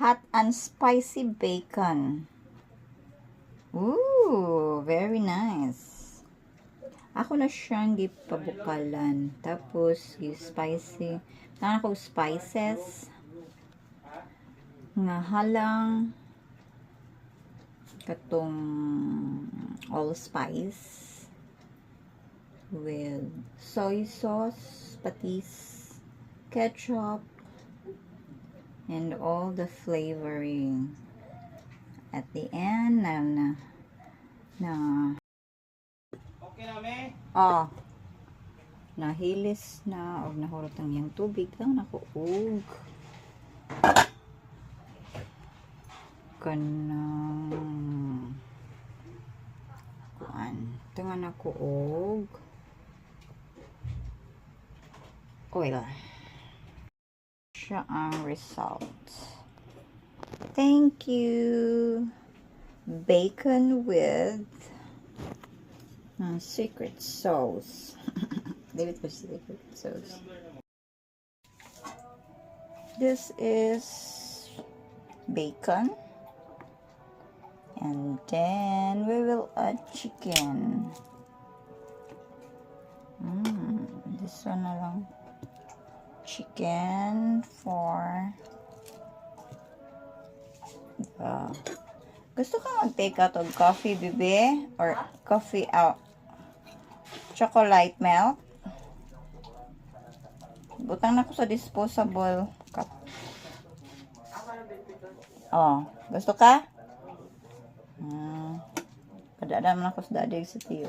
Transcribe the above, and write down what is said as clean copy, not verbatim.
hot and spicy bacon. Ooh, very nice. Ako na siyang gipabukalan. Tapos, spicy. Tangan ako spices. Nga halang katong allspice with soy sauce, patis, ketchup, and all the flavoring. At the end, Okay na, me? nahilis na og nahurot ang iyang tubig ang nakuog kanang kuan tanga nakuog oil siya ang result. Thank you. Bacon with secret sauce. David was secret sauce. This is bacon. And then we will add chicken. This one na lang. Chicken for gusto ka mag-take out of coffee, bebe? Or coffee out? Chocolate milk? Butang na ko sa disposable cup. Gusto ka? Padaan naman ako sa dadig sa tiyo.